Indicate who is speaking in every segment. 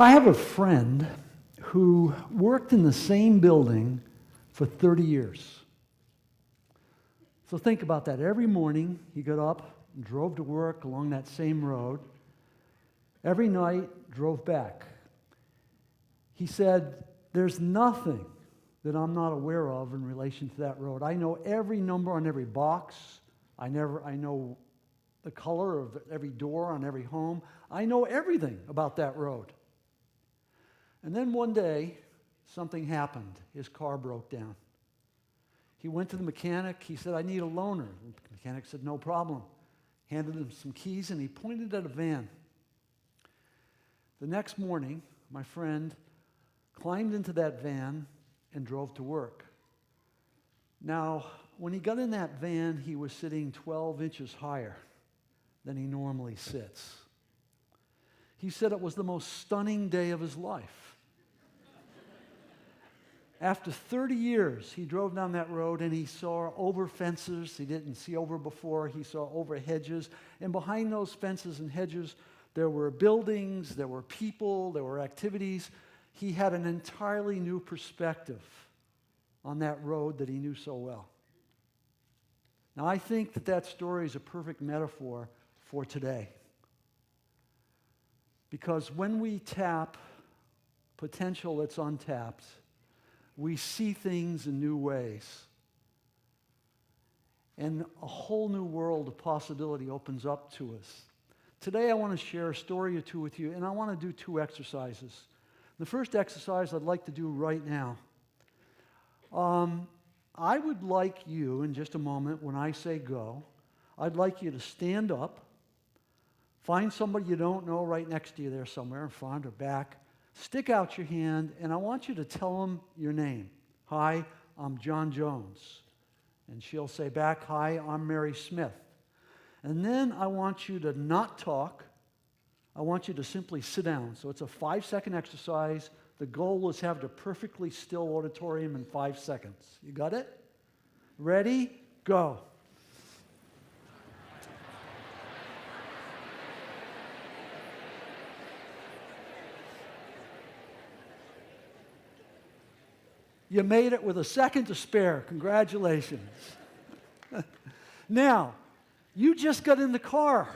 Speaker 1: I have a friend who worked in the same building for 30 years. So think about that. Every morning he got up and drove to work along that same road. Every night drove back. He said, there's nothing that I'm not aware of in relation to that road. I know every number on every box. I know the color of every door on every home. I know everything about that road. And then one day, something happened. His car broke down. He went to the mechanic. He said, I need a loaner. The mechanic said, no problem. Handed him some keys, and he pointed at a van. The next morning, my friend climbed into that van and drove to work. Now, when he got in that van, he was sitting 12 inches higher than he normally sits. He said it was the most stunning day of his life. After 30 years, he drove down that road and he saw over fences he didn't see over before. He saw over hedges. And behind those fences and hedges, there were buildings, there were people, there were activities. He had an entirely new perspective on that road that he knew so well. Now, I think that story is a perfect metaphor for today. Because when we tap potential that's untapped, we see things in new ways. And a whole new world of possibility opens up to us. Today I want to share a story or two with you, and I want to do two exercises. The first exercise I'd like to do right now. I would like you, in just a moment, when I say go, I'd like you to stand up, find somebody you don't know right next to you there somewhere, in front or back, stick out your hand, and I want you to tell them your name. Hi, I'm John Jones. And she'll say back, hi, I'm Mary Smith. And then I want you to not talk. I want you to simply sit down. So it's a 5-second exercise. The goal is to have the perfectly still auditorium in 5 seconds. You got it? Ready? Go. You made it with a second to spare. Congratulations. Now, you just got in the car.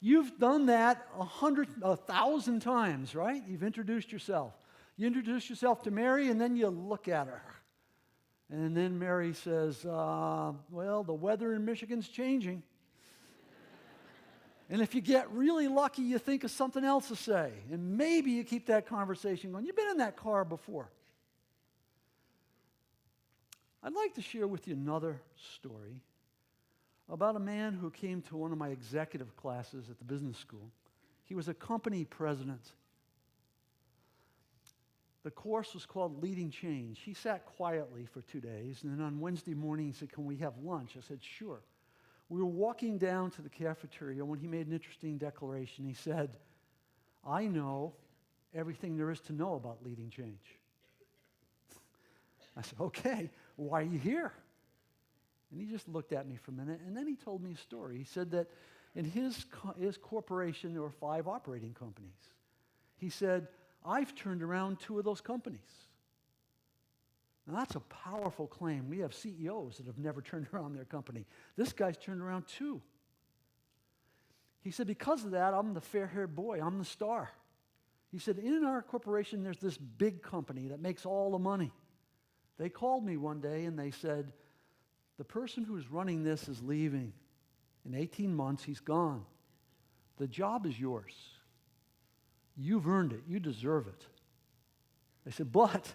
Speaker 1: You've done that 1,000 times, right? You've introduced yourself. You introduce yourself to Mary, and then you look at her. And then Mary says, well, the weather in Michigan's changing. And if you get really lucky, you think of something else to say. And maybe you keep that conversation going. You've been in that car before. I'd like to share with you another story about a man who came to one of my executive classes at the business school. He was a company president. The course was called Leading Change. He sat quietly for 2 days, and then on Wednesday morning he said, can we have lunch? I said, sure. We were walking down to the cafeteria when he made an interesting declaration. He said, I know everything there is to know about leading change. I said, okay, why are you here? And he just looked at me for a minute, and then he told me a story. He said that in his corporation, there were 5 operating companies. He said, I've turned around 2 of those companies. Now, that's a powerful claim. We have CEOs that have never turned around their company. This guy's turned around 2. He said, because of that, I'm the fair-haired boy. I'm the star. He said, in our corporation, there's this big company that makes all the money. They called me one day, and they said, the person who's running this is leaving. In 18 months, he's gone. The job is yours. You've earned it. You deserve it. I said, but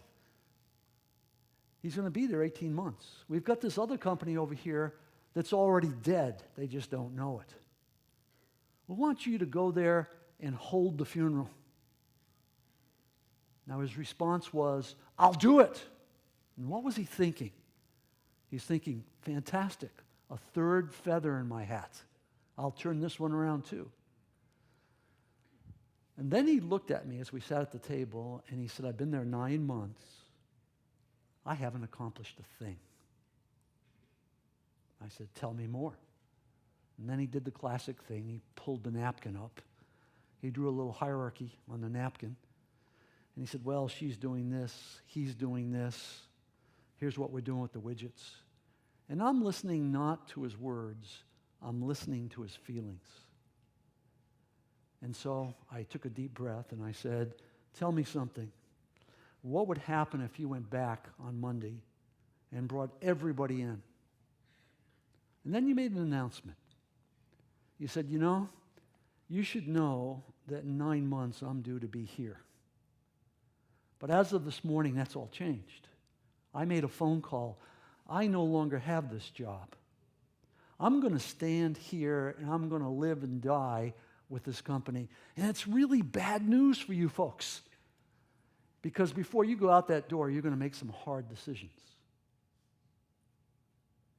Speaker 1: he's going to be there 18 months. We've got this other company over here that's already dead. They just don't know it. We want you to go there and hold the funeral. Now, his response was, I'll do it. And what was he thinking? He's thinking, fantastic, a third feather in my hat. I'll turn this one around too. And then he looked at me as we sat at the table, and he said, I've been there 9 months. I haven't accomplished a thing. I said, tell me more. And then he did the classic thing. He pulled the napkin up. He drew a little hierarchy on the napkin. And he said, well, she's doing this, he's doing this. Here's what we're doing with the widgets. And I'm listening not to his words, I'm listening to his feelings. And so I took a deep breath and I said, tell me something. What would happen if you went back on Monday and brought everybody in? And then you made an announcement. You said, you should know that in 9 months I'm due to be here. But as of this morning, that's all changed. I made a phone call. I no longer have this job. I'm going to stand here and I'm going to live and die with this company. And it's really bad news for you folks. Because before you go out that door, you're going to make some hard decisions.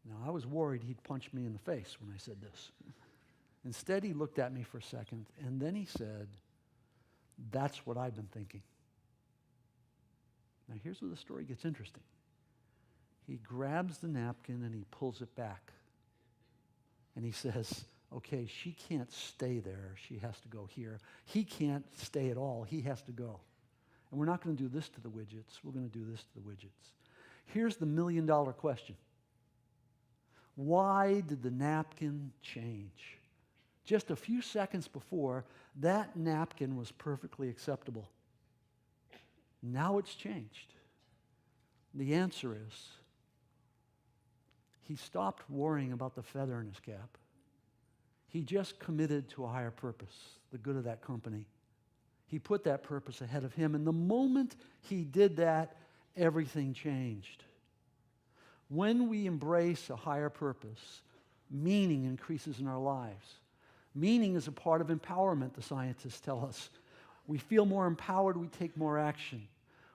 Speaker 1: Now, I was worried he'd punch me in the face when I said this. Instead, he looked at me for a second, and then he said, that's what I've been thinking. Now, here's where the story gets interesting. He grabs the napkin and he pulls it back. And he says, okay, she can't stay there. She has to go here. He can't stay at all. He has to go. And we're not going to do this to the widgets. We're going to do this to the widgets. Here's the million-dollar question. Why did the napkin change? Just a few seconds before, that napkin was perfectly acceptable. Now it's changed. The answer is, he stopped worrying about the feather in his cap. He just committed to a higher purpose, the good of that company. He put that purpose ahead of him, and the moment he did that, everything changed. When we embrace a higher purpose, meaning increases in our lives. Meaning is a part of empowerment, the scientists tell us. We feel more empowered, we take more action.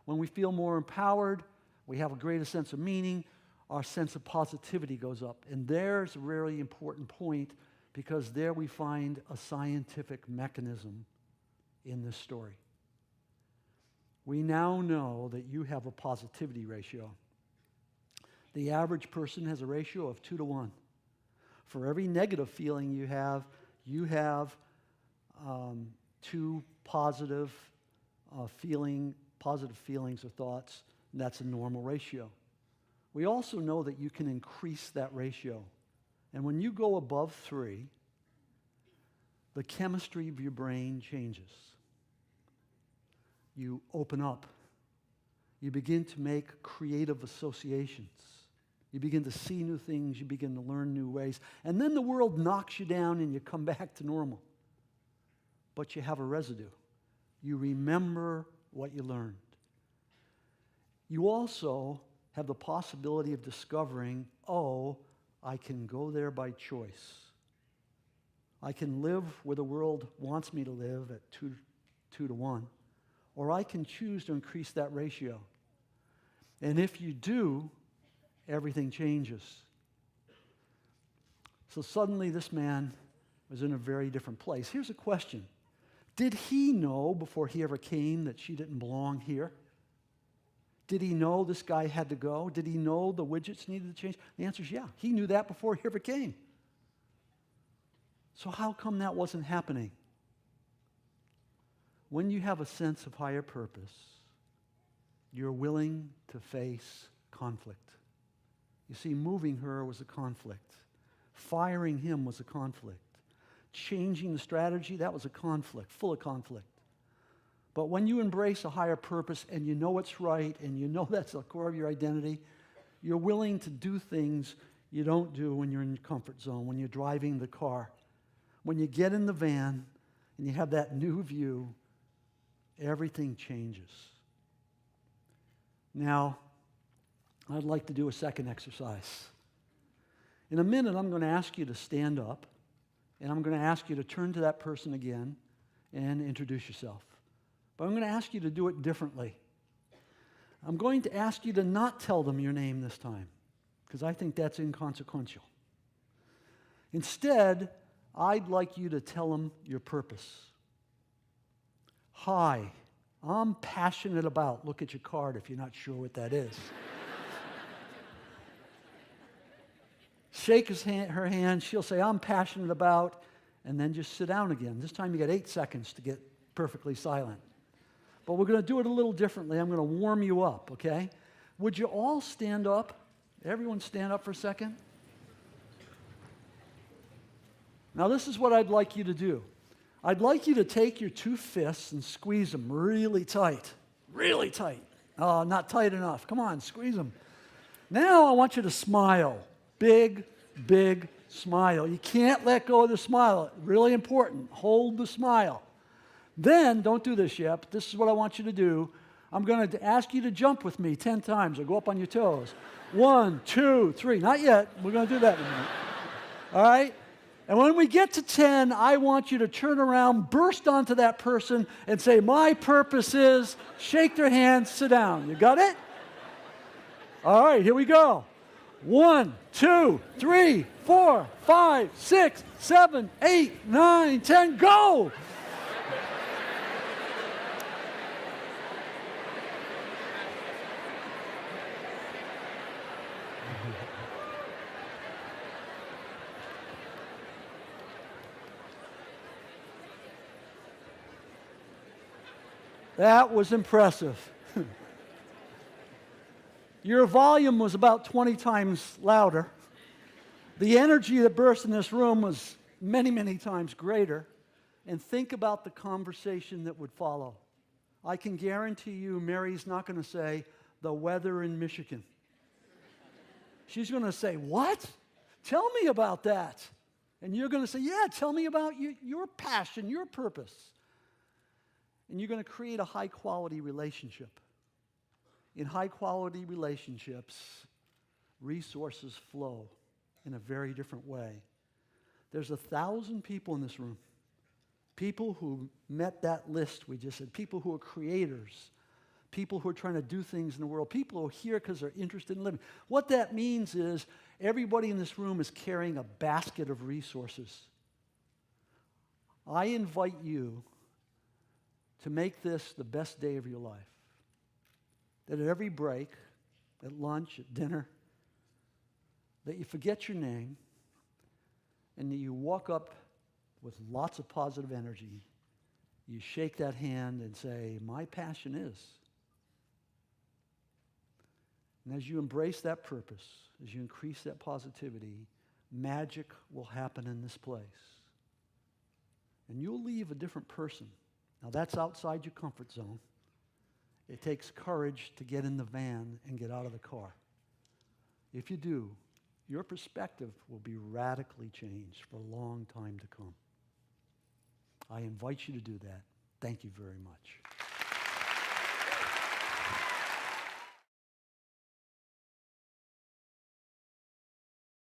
Speaker 1: When we feel more empowered, we have a greater sense of meaning, our sense of positivity goes up. And there's a really important point, because there we find a scientific mechanism in this story. We now know that you have a positivity ratio. The average person has a ratio of 2 to 1. For every negative feeling you have 2 positive feelings or thoughts, and that's a normal ratio. We also know that you can increase that ratio. And when you go above 3, the chemistry of your brain changes. You open up. You begin to make creative associations. You begin to see new things. You begin to learn new ways. And then the world knocks you down and you come back to normal. But you have a residue. You remember what you learned. You also have the possibility of discovering, I can go there by choice. I can live where the world wants me to live at 2 to 1. Or I can choose to increase that ratio. And if you do, everything changes. So suddenly this man was in a very different place. Here's a question. Did he know before he ever came that she didn't belong here? Did he know this guy had to go? Did he know the widgets needed to change? The answer is yeah. He knew that before he ever came. So how come that wasn't happening? When you have a sense of higher purpose, you're willing to face conflict. You see, moving her was a conflict. Firing him was a conflict. Changing the strategy, that was a conflict, full of conflict. But when you embrace a higher purpose and you know it's right and you know that's the core of your identity, you're willing to do things you don't do when you're in your comfort zone, when you're driving the car. When you get in the van and you have that new view, everything changes. Now, I'd like to do a second exercise. In a minute, I'm going to ask you to stand up, and I'm going to ask you to turn to that person again and introduce yourself. But I'm going to ask you to do it differently. I'm going to ask you to not tell them your name this time, because I think that's inconsequential. Instead, I'd like you to tell them your purpose. Hi, I'm passionate about. Look at your card if you're not sure what that is. Shake her hand. She'll say, I'm passionate about, and then just sit down again. This time you got 8 seconds to get perfectly silent. but we're going to do it a little differently. I'm going to warm you up, okay? Would you all stand up? Everyone stand up for a second. Now, this is what I'd like you to do. I'd like you to take your two fists and squeeze them really tight. Really tight. Oh, not tight enough. Come on, squeeze them. Now I want you to smile. Big, big smile. You can't let go of the smile. Really important. Hold the smile. Then, don't do this yet, but this is what I want you to do. I'm going to ask you to jump with me 10 times or go up on your toes. 1, 2, 3. Not yet. We're going to do that in a minute. All right? And when we get to 10, I want you to turn around, burst onto that person, and say, my purpose is, shake their hand, sit down. You got it? All right, here we go. 1, 2, 3, 4, 5, 6, 7, 8, 9, 10, go! That was impressive. Your volume was about 20 times louder. The energy that burst in this room was many, many times greater. And think about the conversation that would follow. I can guarantee you Mary's not going to say, the weather in Michigan. She's going to say, what? Tell me about that. And you're going to say, yeah, tell me about your passion, your purpose. And you're going to create a high-quality relationship. In high-quality relationships, resources flow in a very different way. There's 1,000 people in this room. People who met that list we just said. People who are creators. People who are trying to do things in the world. People who are here because they're interested in living. What that means is everybody in this room is carrying a basket of resources. I invite you to make this the best day of your life. That at every break, at lunch, at dinner, that you forget your name and that you walk up with lots of positive energy. You shake that hand and say, my passion is. And as you embrace that purpose, as you increase that positivity, magic will happen in this place. And you'll leave a different person. Now, that's outside your comfort zone. It takes courage to get in the van and get out of the car. If you do, your perspective will be radically changed for a long time to come. I invite you to do that. Thank you very much.